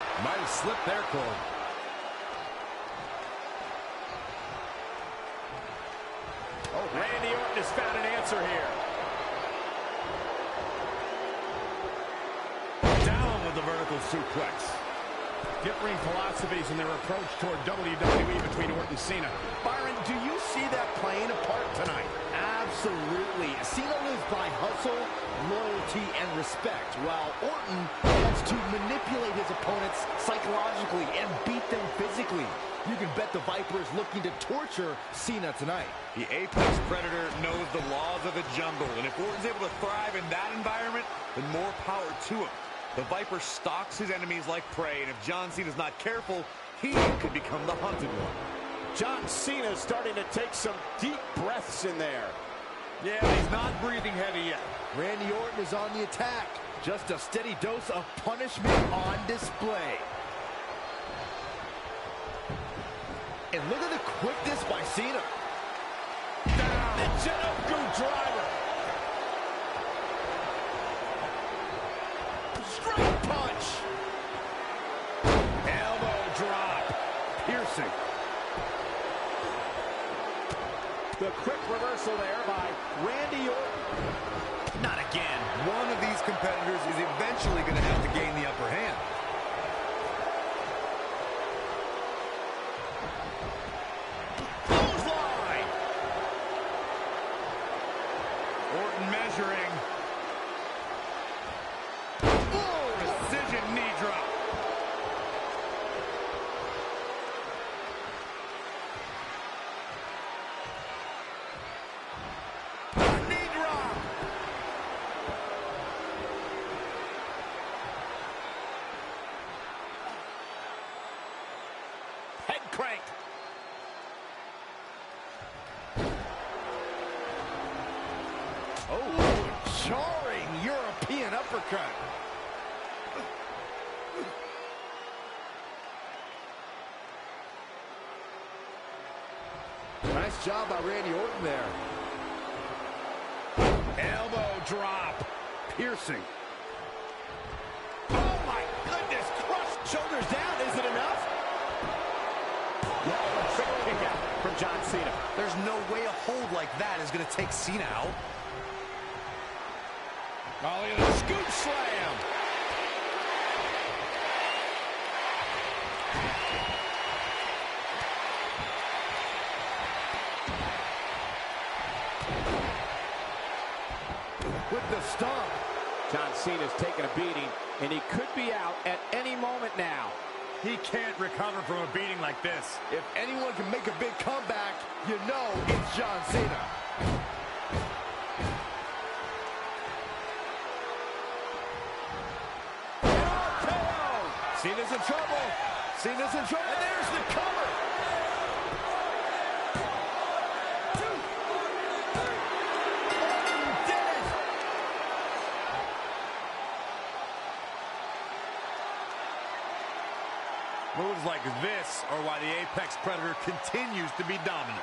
Might have slipped there, Cole. Oh, Randy Orton has found an answer here. Down with the vertical suplex. Differing philosophies in their approach toward WWE between Orton and Cena. Byron, do you see that playing a part tonight? Absolutely. Cena lives by hustle, loyalty, and respect, while Orton wants to manipulate his opponents psychologically and beat them physically. You can bet the Viper is looking to torture Cena tonight. The Apex Predator knows the laws of the jungle, and if Orton's able to thrive in that environment, then more power to him. The Viper stalks his enemies like prey, and if John Cena's not careful, he could become the hunted one. John Cena is starting to take some deep breaths in there. Yeah, he's not breathing heavy yet. Randy Orton is on the attack. Just a steady dose of punishment on display. And look at the quickness by Cena. Down. The Jinoku driver. Straight punch. Elbow drop. Piercing. The quick reversal there by Randy Orton. Not again. One of these competitors is eventually going to have to gain the upper hand. Clothesline. Orton measuring. Precision knee drop. Knee drop. Head crank. Oh, jarring European uppercut. Nice job by Randy Orton there. Elbow drop. Piercing. Oh my goodness, crushed. Shoulders down, is it enough? Quick kick out from John Cena. There's no way a hold like that is going to take Cena out. Oh, look at the scoop slam. With the stomp. John Cena's taking a beating, and he could be out at any moment now. He can't recover from a beating like this. If anyone can make a big comeback, you know it's John Cena. Cena's in trouble. Cena's in trouble. And there's the cover. Orton did it. Moves like this are why the Apex Predator continues to be dominant.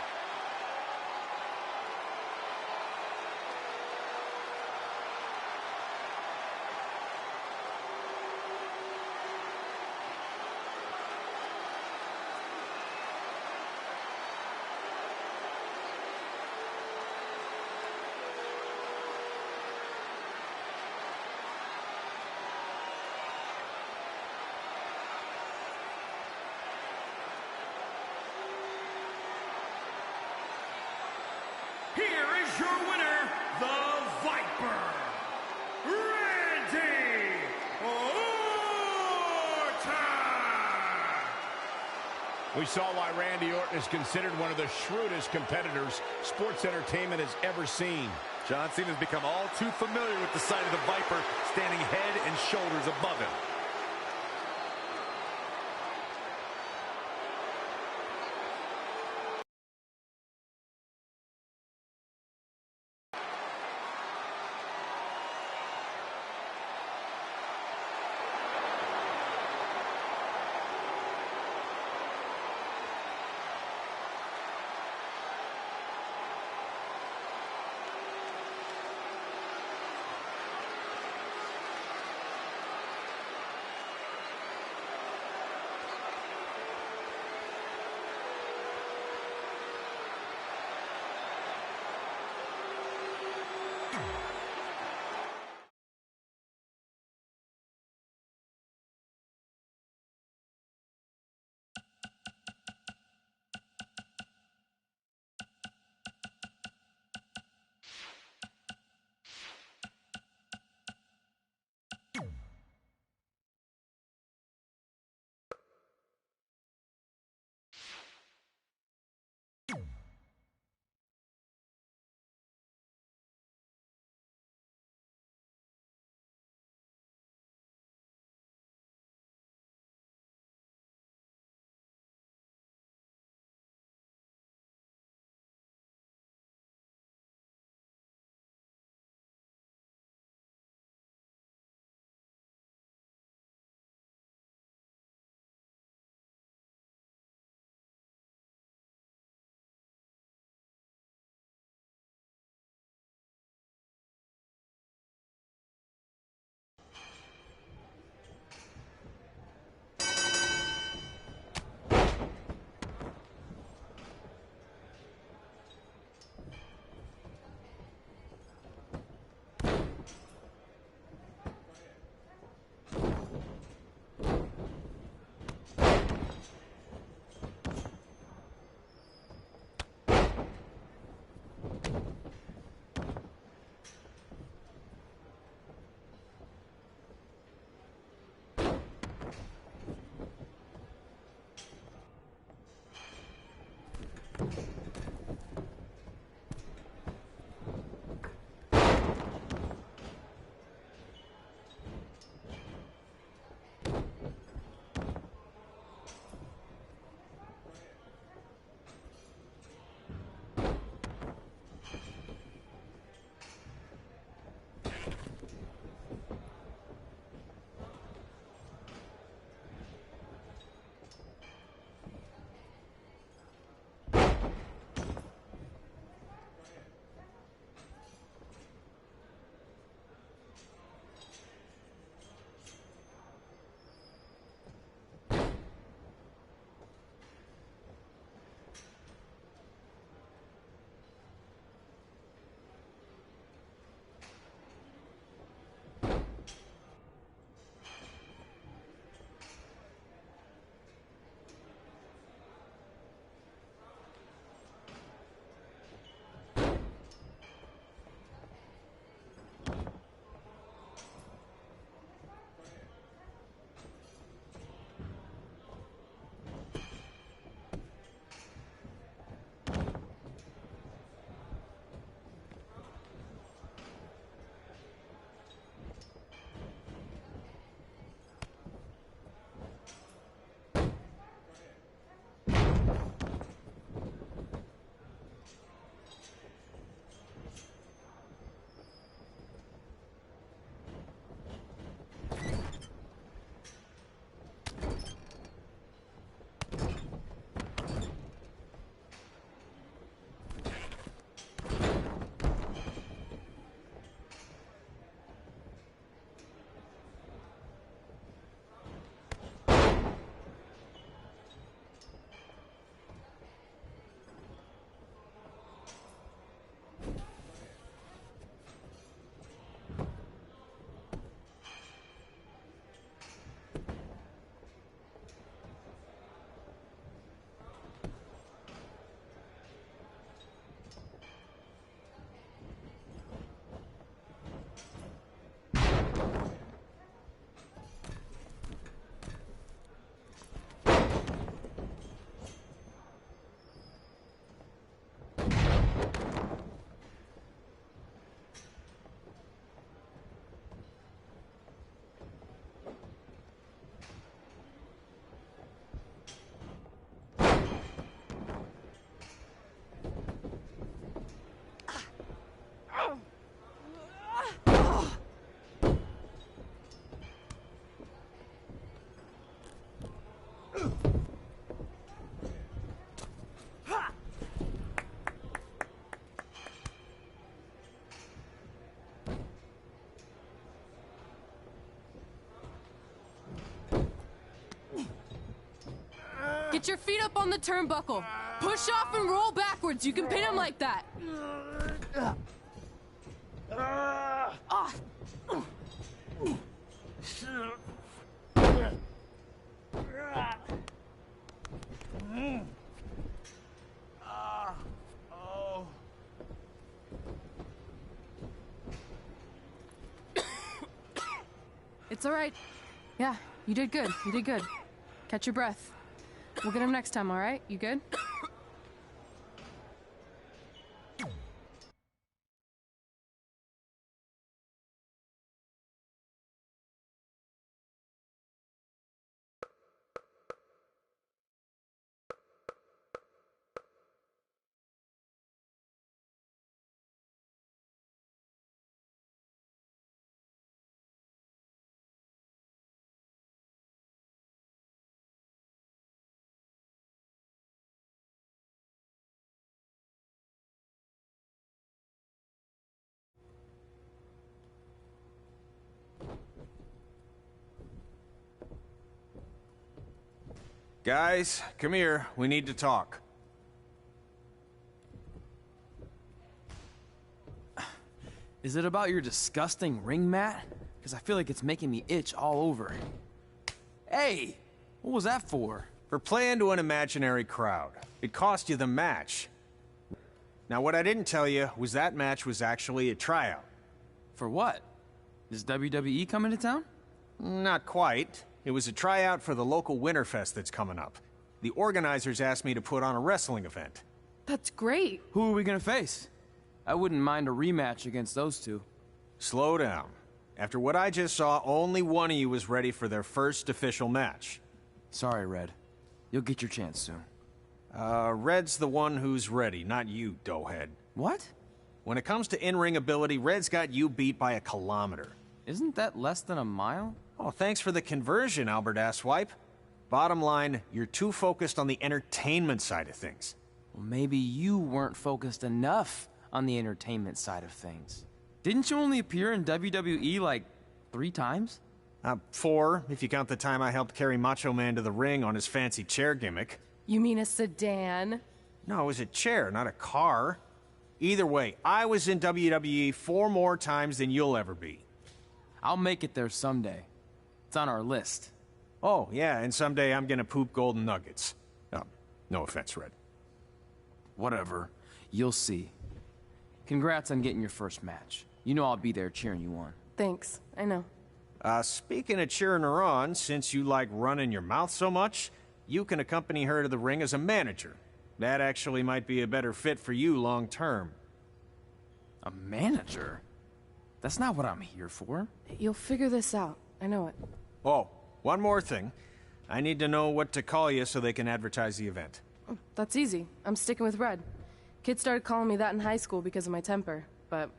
Here is your winner, the Viper, Randy Orton! We saw why Randy Orton is considered one of the shrewdest competitors sports entertainment has ever seen. John Cena's become all too familiar with the sight of the Viper standing head and shoulders above him. Get your feet up on the turnbuckle. Push off and roll backwards. You can pin him like that. Ah. It's all right. Yeah, you did good. You did good. Catch your breath. We'll get him next time, all right? You good? Guys, come here. We need to talk. Is it about your disgusting ring mat? Because I feel like it's making me itch all over. Hey! What was that for? For playing to an imaginary crowd. It cost you the match. Now, what I didn't tell you was that match was actually a tryout. For what? Is WWE coming to town? Not quite. It was a tryout for the local Winterfest that's coming up. The organizers asked me to put on a wrestling event. That's great. Who are we gonna face? I wouldn't mind a rematch against those two. Slow down. After what I just saw, only one of you was ready for their first official match. Sorry, Red. You'll get your chance soon. Red's the one who's ready, not you, doughhead. What? When it comes to in-ring ability, Red's got you beat by a kilometer. Isn't that less than a mile? Oh, thanks for the conversion, Albert Asswipe. Bottom line, you're too focused on the entertainment side of things. Well, maybe you weren't focused enough on the entertainment side of things. Didn't you only appear in WWE like 3 times? 4, if you count the time I helped carry Macho Man to the ring on his fancy chair gimmick. You mean a sedan? No, it was a chair, not a car. Either way, I was in WWE 4 more times than you'll ever be. I'll make it there someday. It's on our list. Oh, yeah, and someday I'm gonna poop golden nuggets. Oh, no offense, Red. Whatever. You'll see. Congrats on getting your first match. You know I'll be there cheering you on. Thanks. I know. Speaking of cheering her on, since you like running your mouth so much, you can accompany her to the ring as a manager. That actually might be a better fit for you long term. A manager? That's not what I'm here for. You'll figure this out. I know it. Oh, one more thing. I need to know what to call you so they can advertise the event. That's easy. I'm sticking with Red. Kids started calling me that in high school because of my temper, but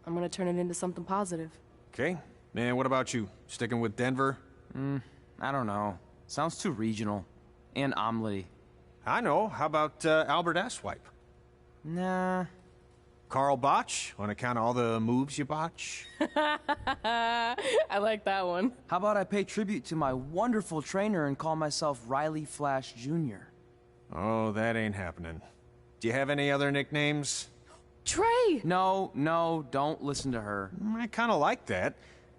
I'm gonna turn it into something positive. Okay. And what about you? Sticking with Denver? I don't know. Sounds too regional. And omelette-y. I know. How about Albert Asswipe? Nah. Carl Botch, on account of all the moves you botch? I like that one. How about I pay tribute to my wonderful trainer and call myself Riley Flash Jr.? Oh, that ain't happening. Do you have any other nicknames? Trey! No, don't listen to her. I kind of like that.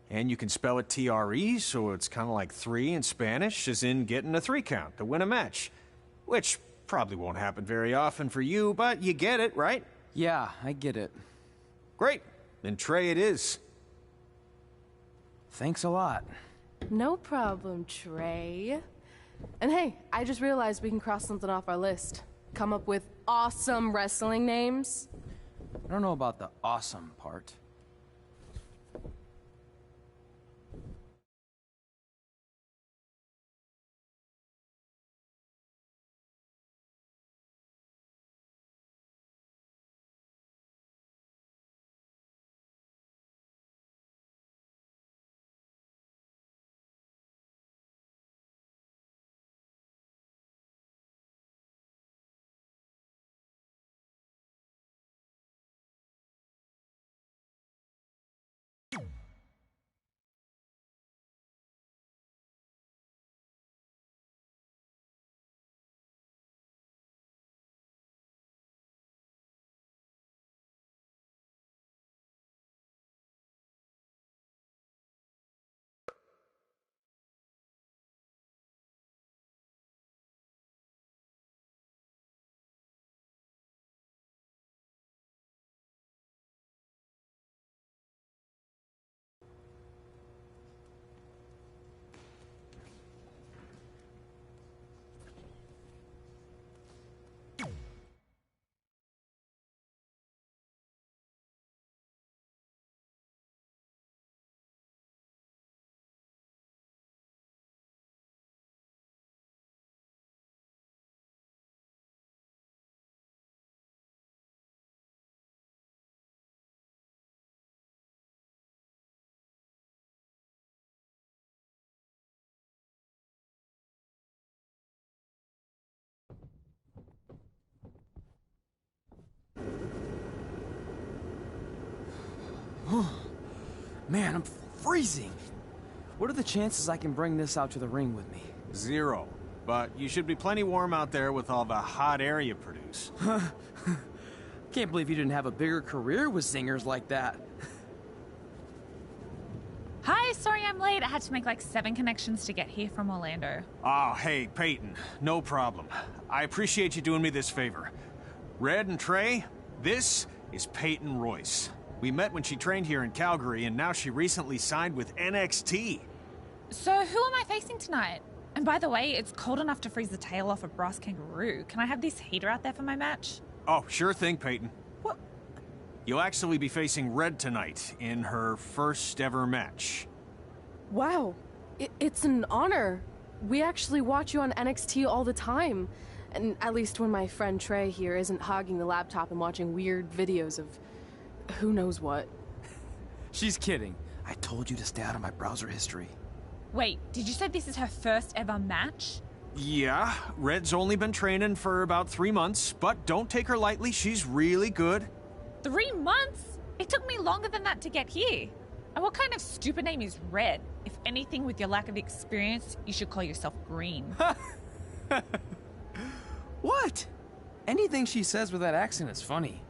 And you can spell it T-R-E, so it's kind of like 3 in Spanish, as in getting a 3 count to win a match. Which probably won't happen very often for you, but you get it, right? Yeah, I get it. Great. Then Trey it is. Thanks a lot. No problem, Trey. And hey, I just realized we can cross something off our list. Come up with awesome wrestling names. I don't know about the awesome part. Man, I'm freezing. What are the chances I can bring this out to the ring with me? 0. But you should be plenty warm out there with all the hot air you produce. Can't believe you didn't have a bigger career with zingers like that. Hi, sorry I'm late. I had to make like 7 connections to get here from Orlando. Oh, hey, Peyton. No problem. I appreciate you doing me this favor. Red and Trey, this is Peyton Royce. We met when she trained here in Calgary, and now she recently signed with NXT. So who am I facing tonight? And by the way, it's cold enough to freeze the tail off a brass kangaroo. Can I have this heater out there for my match? Oh, sure thing, Peyton. What? You'll actually be facing Red tonight in her first ever match. Wow, it's an honor. We actually watch you on NXT all the time. And at least when my friend Trey here isn't hogging the laptop and watching weird videos of who knows what. She's kidding. I told you to stay out of my browser history. Wait, did you say this is her first ever match? Yeah, Red's only been training for about 3 months, but don't take her lightly, she's really good. 3 months? It took me longer than that to get here. And what kind of stupid name is Red? If anything, with your lack of experience, you should call yourself Green. What? Anything she says with that accent is funny.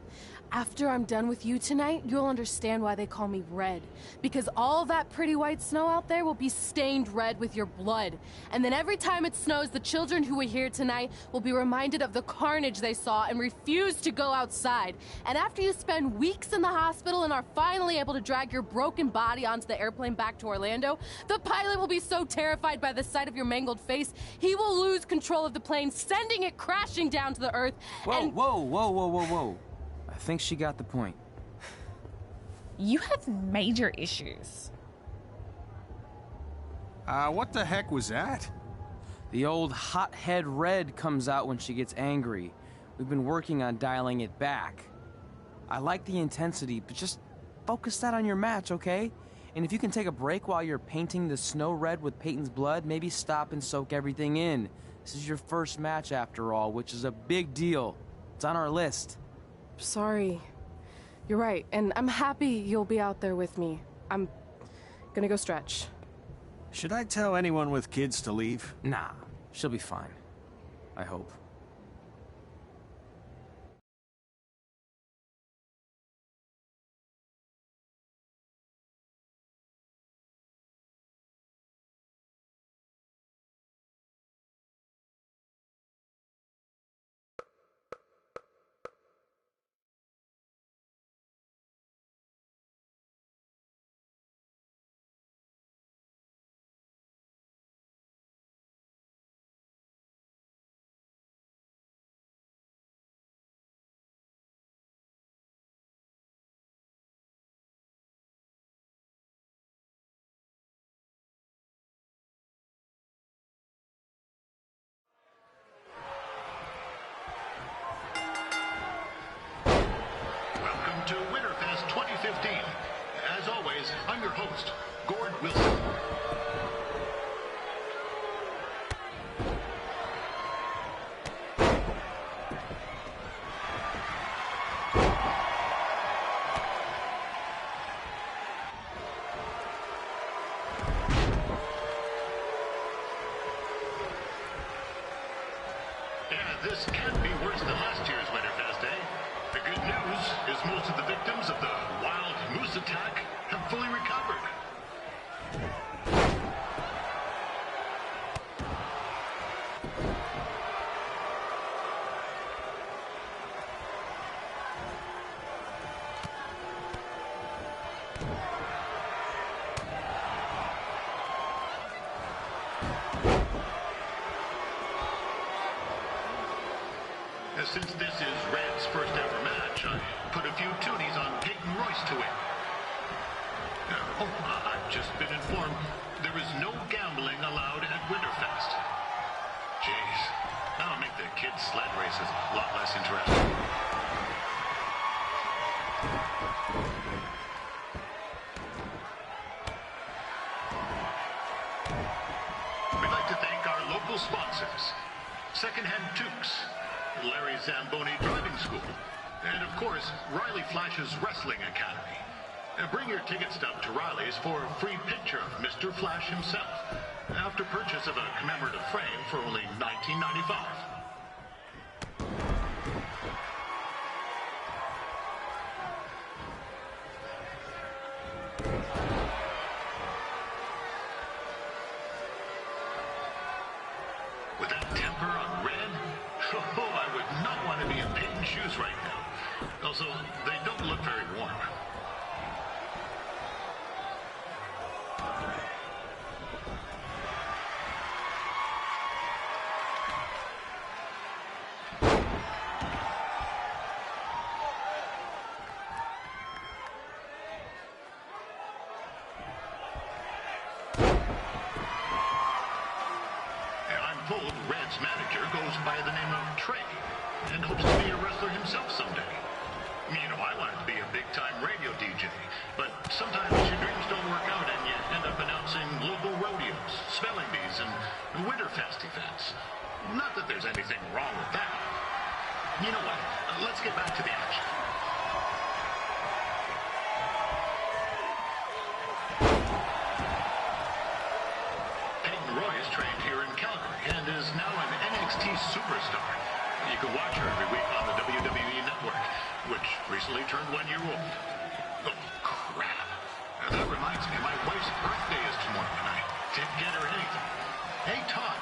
After I'm done with you tonight, you'll understand why they call me Red. Because all that pretty white snow out there will be stained red with your blood. And then every time it snows, the children who are here tonight will be reminded of the carnage they saw and refuse to go outside. And after you spend weeks in the hospital and are finally able to drag your broken body onto the airplane back to Orlando, the pilot will be so terrified by the sight of your mangled face, he will lose control of the plane, sending it crashing down to the earth. Whoa. I think she got the point. You have major issues. What the heck was that? The old hothead Red comes out when she gets angry. We've been working on dialing it back. I like the intensity, but just focus that on your match, okay? And if you can take a break while you're painting the snow red with Peyton's blood, maybe stop and soak everything in. This is your first match after all, which is a big deal. It's on our list. Sorry. You're right, and I'm happy you'll be out there with me. I'm gonna go stretch. Should I tell anyone with kids to leave? Nah, she'll be fine. I hope. Welcome to Winterfest 2015. As always, I'm your host, Gord Wilson. Yeah, this can't be worse than last year's Winterfest, eh? The good news is most of the victims of the wild moose attack have fully recovered. Since this is Red's first ever match, I put a few toonies on Peyton Royce to win. I've just been informed there is no gambling allowed at Winterfest. Jeez, that'll make the kids' sled races a lot less interesting. We'd like to thank our local sponsors, Secondhand Tukes, Larry Zamboni Driving School, and of course, Riley Flash's Wrestling Academy. Bring your ticket stub to Riley's for a free picture of Mr. Flash himself, after purchase of a commemorative frame for only $19.95. With that temper on red, I would not want to be in Peyton's shoes right now. Also, they don't look very warm. Told Red's manager goes by the name of Trey and hopes to be a wrestler himself someday. You know, I wanted to be a big-time radio DJ, but sometimes your dreams don't work out and you end up announcing local rodeos, spelling bees, and Winterfest events. Not that there's anything wrong with that. You know what? Let's get back to the action. Trained here in Calgary and is now an NXT superstar. You can watch her every week on the WWE Network, which recently turned 1 year old. Oh, crap. That reminds me, my wife's birthday is tomorrow, and I didn't get her anything. Hey, Todd,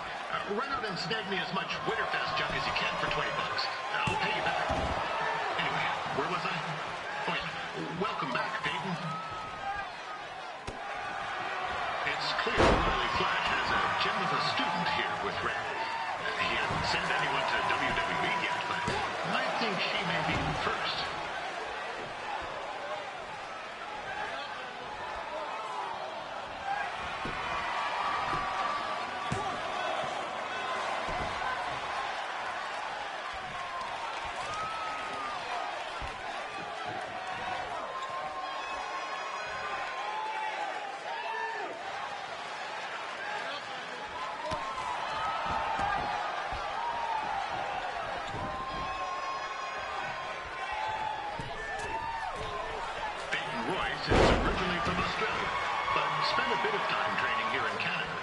run out and snag me as much Winterfest junk as you can for $20. I'll pay you back. Anyway, where was I? Oh, yeah. Welcome back, Peyton. It's clear Riley Flash has a gem of a student here with Red. He hasn't sent anyone to WWE yet, but I think she may be first. Royce is originally from Australia, but spent a bit of time training here in Canada.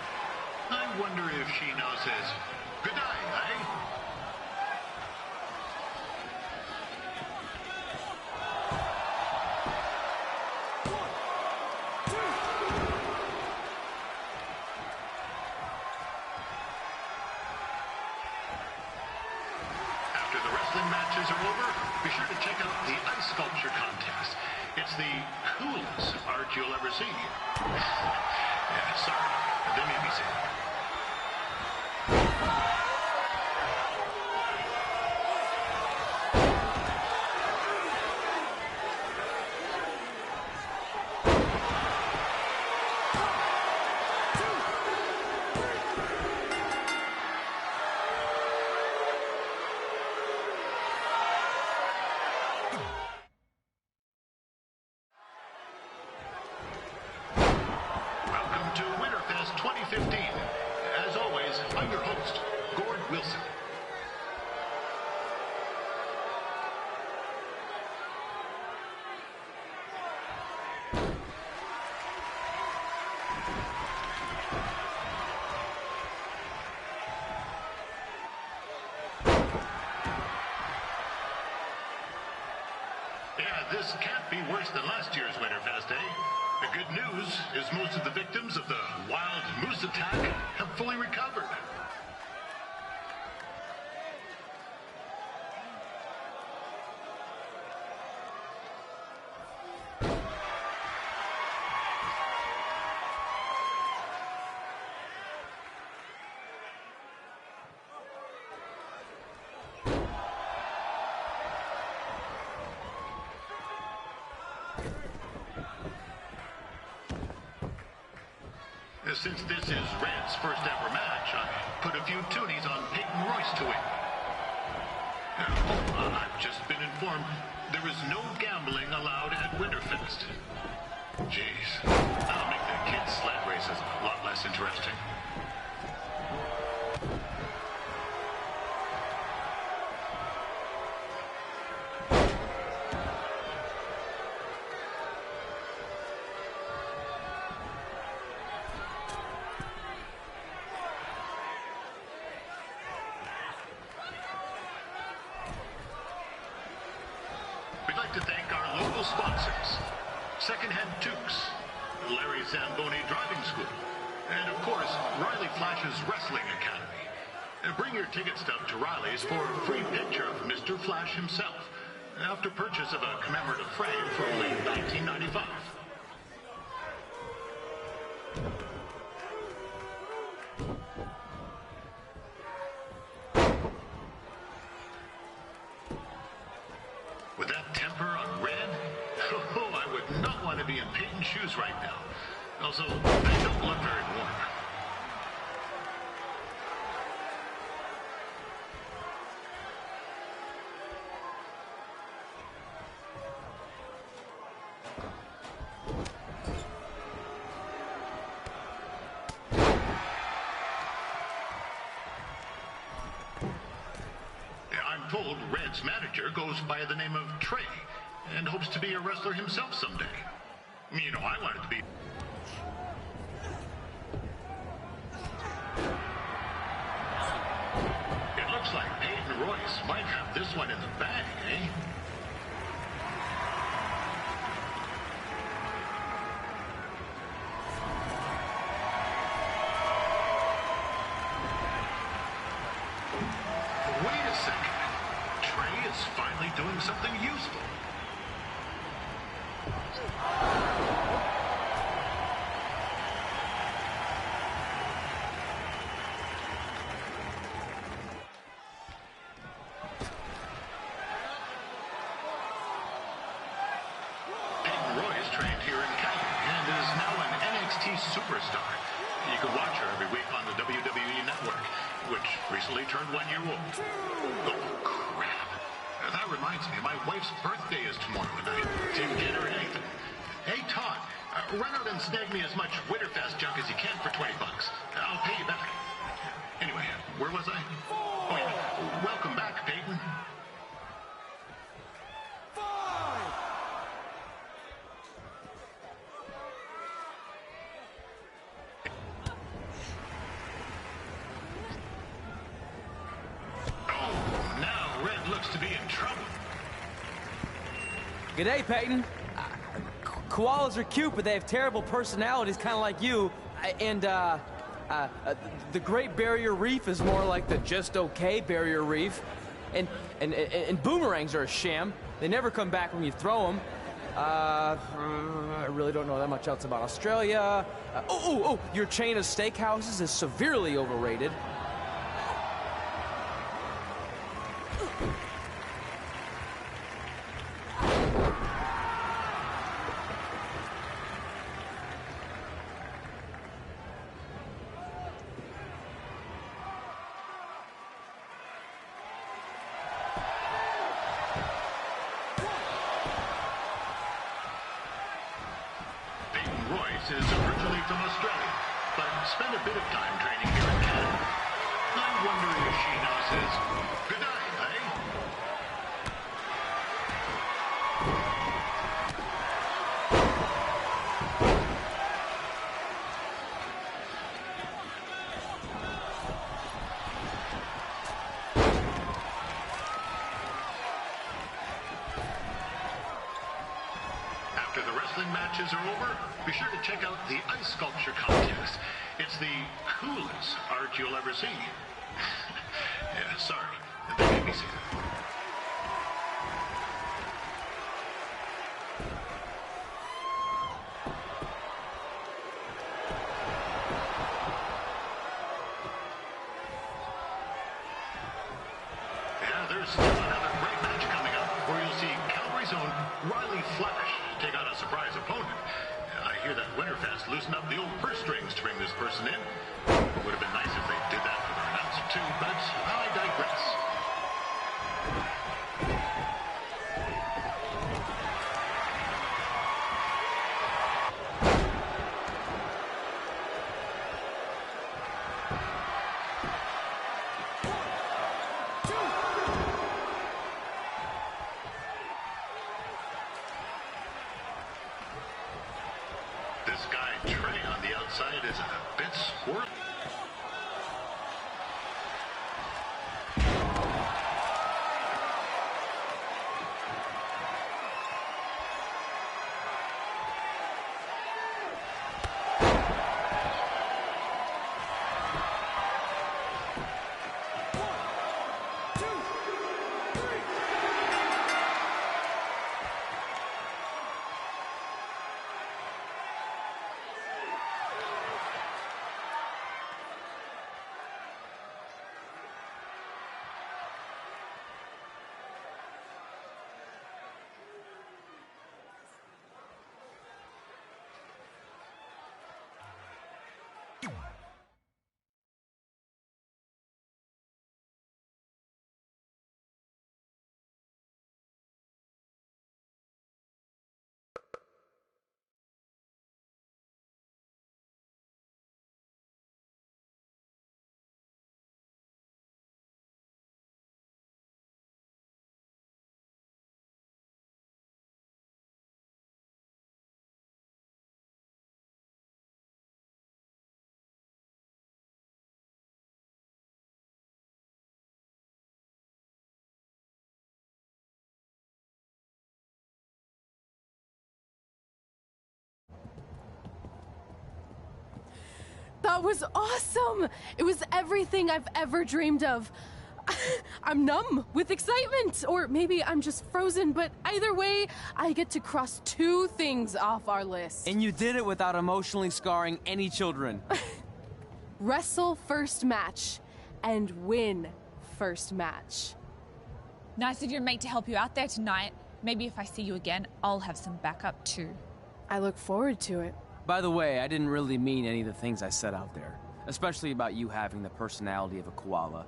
I wonder if she knows his good day, eh? After the wrestling matches are over, be sure to check out the ice sculpture contest. It's the coolest art you'll ever see. Yeah, sorry, they made me say it. To Winterfest 2015. As always, I'm your host, Gord Wilson. Yeah, this can't be worse than last year's Winterfest, eh? The good news is most of the victims of the wild moose attack have fully recovered. Since this is Red's first ever match, I put a few toonies on Peyton Royce to win. I've just been informed there is no gambling allowed at Winterfest. Jeez, that'll make the kids' sled races a lot less interesting. like to thank our local sponsors, Secondhand Tukes, Larry Zamboni Driving School, and of course, Riley Flash's Wrestling Academy. Bring your ticket stub to Riley's for a free picture of Mr. Flash himself, after purchase of a commemorative frame for only $19.95. With that temper on Red, oh, I would not want to be in Peyton's shoes right now. Also, they don't look very warm. I'm told Red's manager goes by the name of Trey and hopes to be a wrestler himself someday. You know, I wanted to be. It looks like Peyton Royce might have this one in the bag, eh? Wait a second. Trey is finally doing something useful. Peyton Royce trained here in Cali and is now an NXT superstar. You can watch her every week on the WWE Network, which recently turned 1 year old. Oh, crap. That reminds me, my wife's birthday is tomorrow, and I didn't get her anything. Hey, Todd, run out and snag me as much Winterfest junk as you can for $20. I'll pay you back. Anyway, where was I? Oh, yeah. Welcome back, Peyton. To be in trouble. G'day, Peyton. Koalas are cute, but they have terrible personalities, kind of like you. The Great Barrier Reef is more like the just okay Barrier Reef. And boomerangs are a sham. They never come back when you throw them. I really don't know that much else about Australia. Your chain of steakhouses is severely overrated. Royce is originally from Australia, but spent a bit of time training here in Canada. I wonder if she now says, good night, eh? After the wrestling matches are over, be sure to check out the ice sculpture contest. It's the coolest art you'll ever see. Yeah, sorry. They made me say that. Yeah, there's still another great match coming up where you'll see Calgary's own Riley Flash take on a surprise opponent. I hear that Winterfest loosened up the old purse strings to bring this person in. It would have been nice if they did that for their announcer too, but I digress. This guy Trey on the outside is a bit squirrely. That was awesome! It was everything I've ever dreamed of. I'm numb with excitement, or maybe I'm just frozen, but either way, I get to cross 2 things off our list. And you did it without emotionally scarring any children. Wrestle first match and win first match. Nice of your mate to help you out there tonight. Maybe if I see you again, I'll have some backup too. I look forward to it. By the way, I didn't really mean any of the things I said out there, especially about you having the personality of a koala.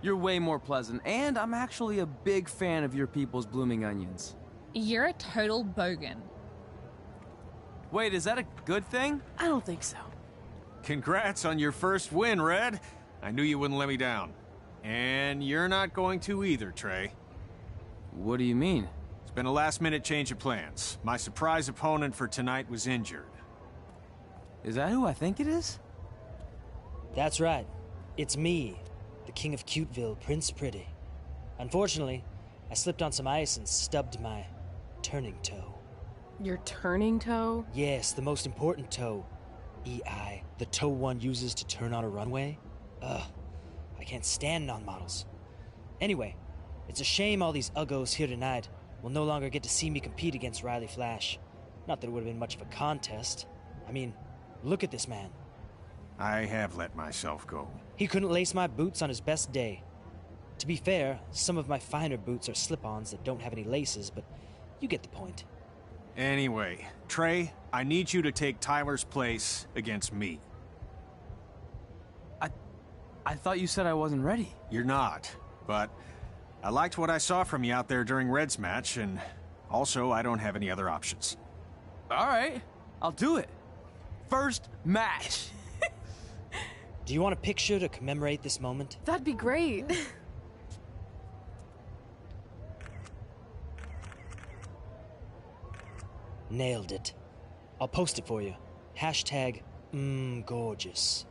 You're way more pleasant, and I'm actually a big fan of your people's blooming onions. You're a total bogan. Wait, is that a good thing? I don't think so. Congrats on your first win, Red. I knew you wouldn't let me down. And you're not going to either, Trey. What do you mean? It's been a last-minute change of plans. My surprise opponent for tonight was injured. Is that who I think it is? That's right. It's me, the King of Cuteville, Prince Pretty. Unfortunately, I slipped on some ice and stubbed my turning toe. Your turning toe? Yes, the most important toe. EI, the toe one uses to turn on a runway. Ugh, I can't stand non-models. Anyway, it's a shame all these uggos here tonight will no longer get to see me compete against Riley Flash. Not that it would have been much of a contest. I mean, look at this man. I have let myself go. He couldn't lace my boots on his best day. To be fair, some of my finer boots are slip-ons that don't have any laces, but you get the point. Anyway, Trey, I need you to take Tyler's place against me. I thought you said I wasn't ready. You're not, but I liked what I saw from you out there during Red's match, and also I don't have any other options. All right, I'll do it. First match. Do you want a picture to commemorate this moment? That'd be great. Nailed it. I'll post it for you. Hashtag, gorgeous.